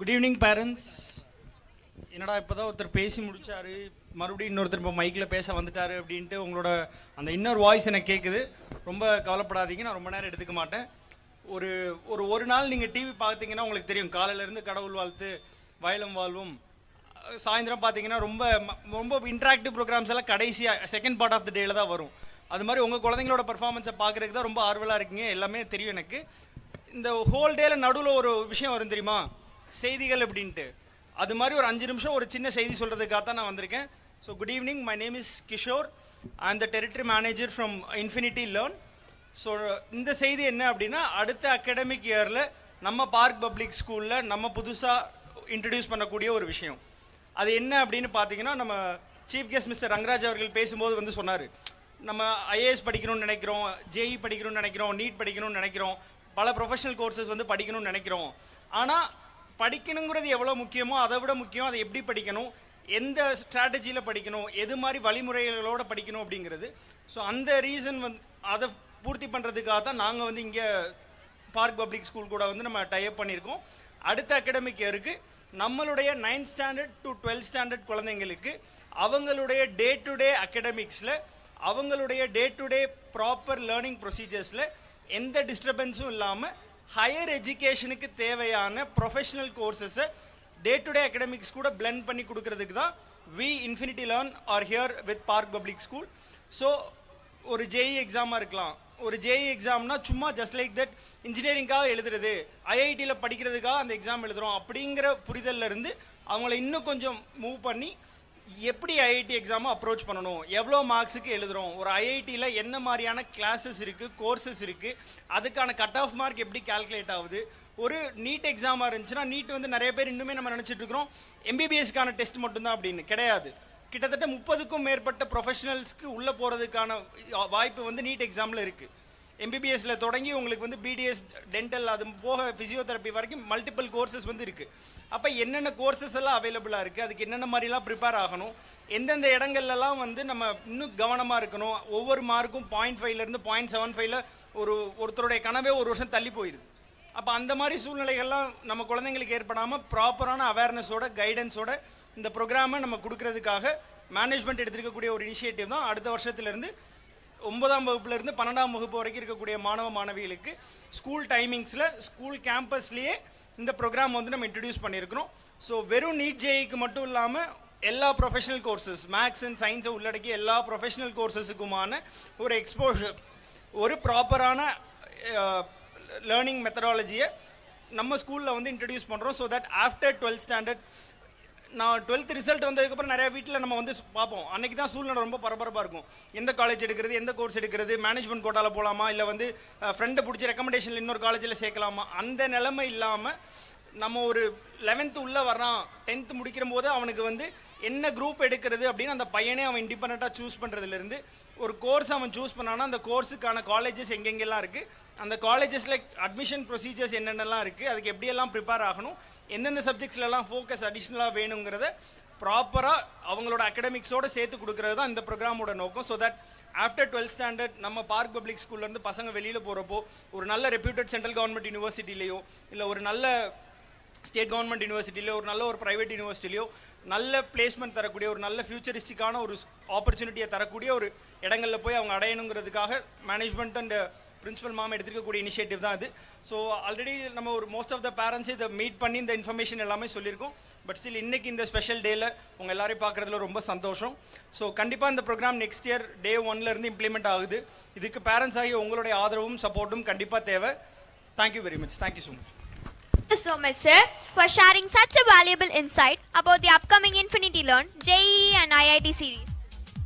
Good evening parents. என்னடா இப்போ தான் ஒருத்தர் பேசி முடிச்சாரு, மறுபடியும் இன்னொருத்தர் இப்போ மைக்கில் பேச வந்துட்டாரு அப்படின்ட்டு உங்களோட அந்த இன்னொரு வாய்ஸ் எனக்கு கேட்குது. ரொம்ப கவலைப்படாதீங்க, நான் ரொம்ப நேரம் எடுத்துக்க மாட்டேன். ஒரு நாள் நீங்கள் டிவி பார்த்தீங்கன்னா உங்களுக்கு தெரியும், காலையிலேருந்து கடவுள் வாழ்த்து, வயலும் வாழ்வும், சாயந்தரம் பார்த்தீங்கன்னா ரொம்ப ரொம்ப இன்ட்ராக்டிவ் ப்ரோக்ராம்ஸ் எல்லாம் கடைசியாக செகண்ட் பார்ட் ஆஃப் த டேல தான் வரும். அது மாதிரி உங்கள் குழந்தைங்களோட பர்ஃபார்மன்ஸை பார்க்குறதுக்கு தான் ரொம்ப ஆர்வலாக இருக்கீங்க, எல்லாமே தெரியும் எனக்கு. இந்த ஹோல் டேல நடுவில் ஒரு விஷயம் வரும் தெரியுமா, செய்திகள் அப்படின்ட்டு. அது மாதிரி ஒரு 5 நிமிஷம் ஒரு சின்ன செய்தி சொல்கிறதுக்காக தான் நான் வந்திருக்கேன். So good evening, my name is Kishore, I am the territory manager from Infinity Learn. So இந்த செய்தி என்ன அப்படின்னா, அடுத்த அகாடமிக் இயரில் நம்ம பார்க் பப்ளிக் ஸ்கூலில் நம்ம புதுசாக இன்ட்ரடியூஸ் பண்ணக்கூடிய ஒரு விஷயம். அது என்ன அப்படின்னு பார்த்தீங்கன்னா, நம்ம சீஃப் கெஸ்ட் மிஸ்டர் ரங்கராஜ் அவர்கள் பேசும்போது வந்து சொன்னார், நம்ம ஐஏஎஸ் படிக்கணும்னு நினைக்கிறோம், ஜேஇ படிக்கணும்னு நினைக்கிறோம், நீட் படிக்கணும்னு நினைக்கிறோம், பல ப்ரொஃபஷனல் கோர்சஸ் வந்து படிக்கணும்னு நினைக்கிறோம். ஆனால் படிக்கணுங்கிறது எவ்வளோ முக்கியமோ அதை விட முக்கியம் அதை எப்படி படிக்கணும், எந்த ஸ்ட்ராட்டஜியில் படிக்கணும், எது மாதிரி வழிமுறைகளோடு படிக்கணும் அப்படிங்கிறது. ஸோ அந்த ரீசன் வந்து அதை பூர்த்தி பண்ணுறதுக்காக தான் நாங்கள் வந்து இங்கே பார்க் பப்ளிக் ஸ்கூல் கூட வந்து நம்ம டைப் பண்ணியிருக்கோம். அடுத்த அகாடமிக் இயருக்கு நம்மளுடைய 9th standard to 12th standard குழந்தைங்களுக்கு அவங்களுடைய டே டு டே அகாடமிக்ஸில், அவங்களுடைய day to day proper learning ப்ரொசீஜர்ஸில் எந்த டிஸ்டர்பன்ஸும் இல்லாமல் ஹையர் எஜுகேஷனுக்கு தேவையான ப்ரொஃபஷனல் கோர்சஸை டே டு டே அகாடமிக்ஸ் கூட பிளெண்ட் பண்ணி கொடுக்கறதுக்கு தான் we Infinity Learn are here with Park Public School. So ஒரு ஜேஇ எக்ஸாமாக இருக்கலாம், ஒரு ஜேஇ எக்ஸாம்னா சும்மா ஜஸ்ட் லைக் தட் இன்ஜினியரிங்காக எழுதுறது, ஐஐடியில் படிக்கிறதுக்காக அந்த எக்ஸாம் எழுதுகிறோம் அப்படிங்கிற புரிதலில் இருந்து அவங்கள இன்னும் கொஞ்சம் மூவ் பண்ணி எப்படி ஐஐடி எக்ஸாமை அப்ரோச் பண்ணணும், எவ்வளோ மார்க்ஸுக்கு எழுதுகிறோம், ஒரு ஐஐடியில் என்ன மாதிரியான கிளாஸஸ் இருக்குது, கோர்சஸ் இருக்குது, அதுக்கான கட் ஆஃப் மார்க் எப்படி கால்குலேட் ஆகுது. ஒரு நீட் எக்ஸாமாக இருந்துச்சுன்னா, நீட் வந்து நிறைய பேர் இன்னுமே நம்ம நினச்சிட்டு இருக்கிறோம் எம்பிபிஎஸ்க்கான டெஸ்ட் மட்டும்தான் அப்படின்னு. கிடையாது. கிட்டத்தட்ட 30க்கும் மேற்பட்ட ப்ரொஃபஷனல்ஸ்க்கு உள்ளே போகிறதுக்கான வாய்ப்பு வந்து நீட் எக்ஸாமில் இருக்குது. எம்பிபிஎஸ்சில் தொடங்கி உங்களுக்கு வந்து பிடிஎஸ், டென்டல், அது போக ஃபிசியோதெரப்பி வரைக்கும் மல்டிபிள் கோர்சஸ் வந்து இருக்குது. அப்போ என்னென்ன கோர்சஸ் எல்லாம் அவைலபிளாக இருக்குது, அதுக்கு என்னென்ன மாதிரிலாம் ப்ரிப்பேர் ஆகணும், எந்தெந்த இடங்கள்லாம் வந்து நம்ம இன்னும் கவனமாக இருக்கணும். ஒவ்வொரு மார்க்கும் 0.5லேருந்து 0.75ல் ஒருத்தருடைய கனவே ஒரு வருஷம் தள்ளி போயிடுது. அப்போ அந்த மாதிரி சூழ்நிலைகள்லாம் நம்ம குழந்தைங்களுக்கு ஏற்படாமல் ப்ராப்பரான அவேர்னஸோட கைடன்ஸோட இந்த ப்ரோக்ராமை நம்ம கொடுக்கறதுக்காக மேனேஜ்மெண்ட் எடுத்திருக்கக்கூடிய ஒரு இனிஷியேட்டிவ் தான். அடுத்த வருஷத்துலேருந்து 9ஆம் வகுப்புலேருந்து 12ஆம் வகுப்பு வரைக்கும் இருக்கக்கூடிய மாணவ மாணவிகளுக்கு ஸ்கூல் டைமிங்ஸில் ஸ்கூல் கேம்பஸ்லேயே இந்த ப்ரோக்ராம் வந்து நம்ம இன்ட்ரடியூஸ் பண்ணியிருக்கிறோம். ஸோ வெறும் நீட் ஜேஇக்கு மட்டும் இல்லாமல் எல்லா ப்ரொஃபஷனல் கோர்சஸ், மேக்ஸ் அண்ட் சயின்ஸை உள்ளடக்கிய எல்லா ப்ரொஃபஷனல் கோர்சஸுக்குமான ஒரு எக்ஸ்போஷர், ஒரு ப்ராப்பரான லேர்னிங் மெத்தடாலஜியை நம்ம ஸ்கூலில் வந்து இன்ட்ரடியூஸ் பண்ணுறோம். So that after 12th standard, நான் 12th ரிசல்ட் வந்ததுக்கப்புறம் நிறைய வீட்டில் நம்ம வந்து பார்ப்போம், அன்றைக்கி தான் சூழ்நிலை ரொம்ப பரபரப்பாக இருக்கும். எந்த காலேஜ் எடுக்கிறது, எந்த கோர்ஸ் எடுக்கிறது, மேனேஜ்மெண்ட் கோட்டாவில் போகலாமா, இல்லை வந்து ஃப்ரெண்டை பிடிச்சி ரெக்கமெண்டேஷனில் இன்னொரு காலேஜில் சேர்க்கலாமா, அந்த நிலைமை இல்லாமல் நம்ம ஒரு 11th உள்ளே வர்றான், 10th முடிக்கிற போது அவனுக்கு வந்து என்ன குரூப் எடுக்கிறது அப்படின்னு அந்த பையனே அவன் இண்டிபெண்ட்டாக சூஸ் பண்ணுறதுலேருந்து, ஒரு கோர்ஸ் அவன் சூஸ் பண்ணான்னா அந்த கோர்ஸுக்கான காலேஜஸ் எங்கெங்கெல்லாம் இருக்குது, அந்த காலேஜஸில் அட்மிஷன் ப்ரொசீஜர்ஸ் என்னென்னலாம் இருக்குது, அதுக்கு எப்படியெல்லாம் ப்ரிப்பேர் ஆகணும், எந்தெந்த சப்ஜெக்ட்ஸ்லாம் ஃபோக்கஸ் அடிஷ்னலாக வேணுங்கிறத ப்ராப்பராக அவங்களோட அகடமிக்ஸோடு சேர்த்து கொடுக்கறது தான் இந்த ப்ரோக்ராமோட நோக்கம். So that after 12th standard நம்ம பார்க் பப்ளிக் ஸ்கூல்லேருந்து பசங்க வெளியில் போகிறப்போ ஒரு நல்ல ரெப்யூட்டட் சென்ட்ரல் கவர்மெண்ட் யூனிவர்சிட்டிலேயோ, இல்லை ஒரு நல்ல ஸ்டேட் கவர்மெண்ட் யூனிவர்சிட்டிலையோ, ஒரு நல்ல ஒரு ப்ரைவேட் யூனிவர்சிட்டிலையோ நல்ல பிளேஸ்மெண்ட் தரக்கூடிய, ஒரு நல்ல ஃபியூச்சரிஸ்டிக்கான ஒரு ஆப்பர்ச்சுனிட்டியை தரக்கூடிய ஒரு இடங்களில் போய் அவங்க அடையணுங்கிறதுக்காக மேனேஜ்மெண்ட் அண்ட் பிரின்சிபல் மாம் எடுத்துக்கக்கூடிய இனிஷியேட்டிவ் தான் இது. ஸோ ஆல்ரெடி நம்ம ஒரு மோஸ்ட் ஆஃப் த பேரண்ட்ஸ் இதை மீட் பண்ணி இந்த இன்ஃபர்மேஷன் எல்லாமே சொல்லியிருக்கோம். பட் ஸ்டில் இன்னைக்கு இந்த ஸ்பெஷல் டேயில் உங்கள் எல்லாரையும் பார்க்குறதுல ரொம்ப சந்தோஷம். ஸோ கண்டிப்பாக இந்த ப்ரோக்ராம் நெக்ஸ்ட் இயர் டே 1லேருந்து இம்ப்ளிமெண்ட் ஆகுது. இதுக்கு பேரண்ட்ஸ் ஆகிய உங்களுடைய ஆதரவும் சப்போர்ட்டும் கண்டிப்பாக தேவை. Thank you very much. Thank you so much. Thank you so much, sir, for sharing such a valuable insight about the upcoming Infinity Learn JEE and IIT series.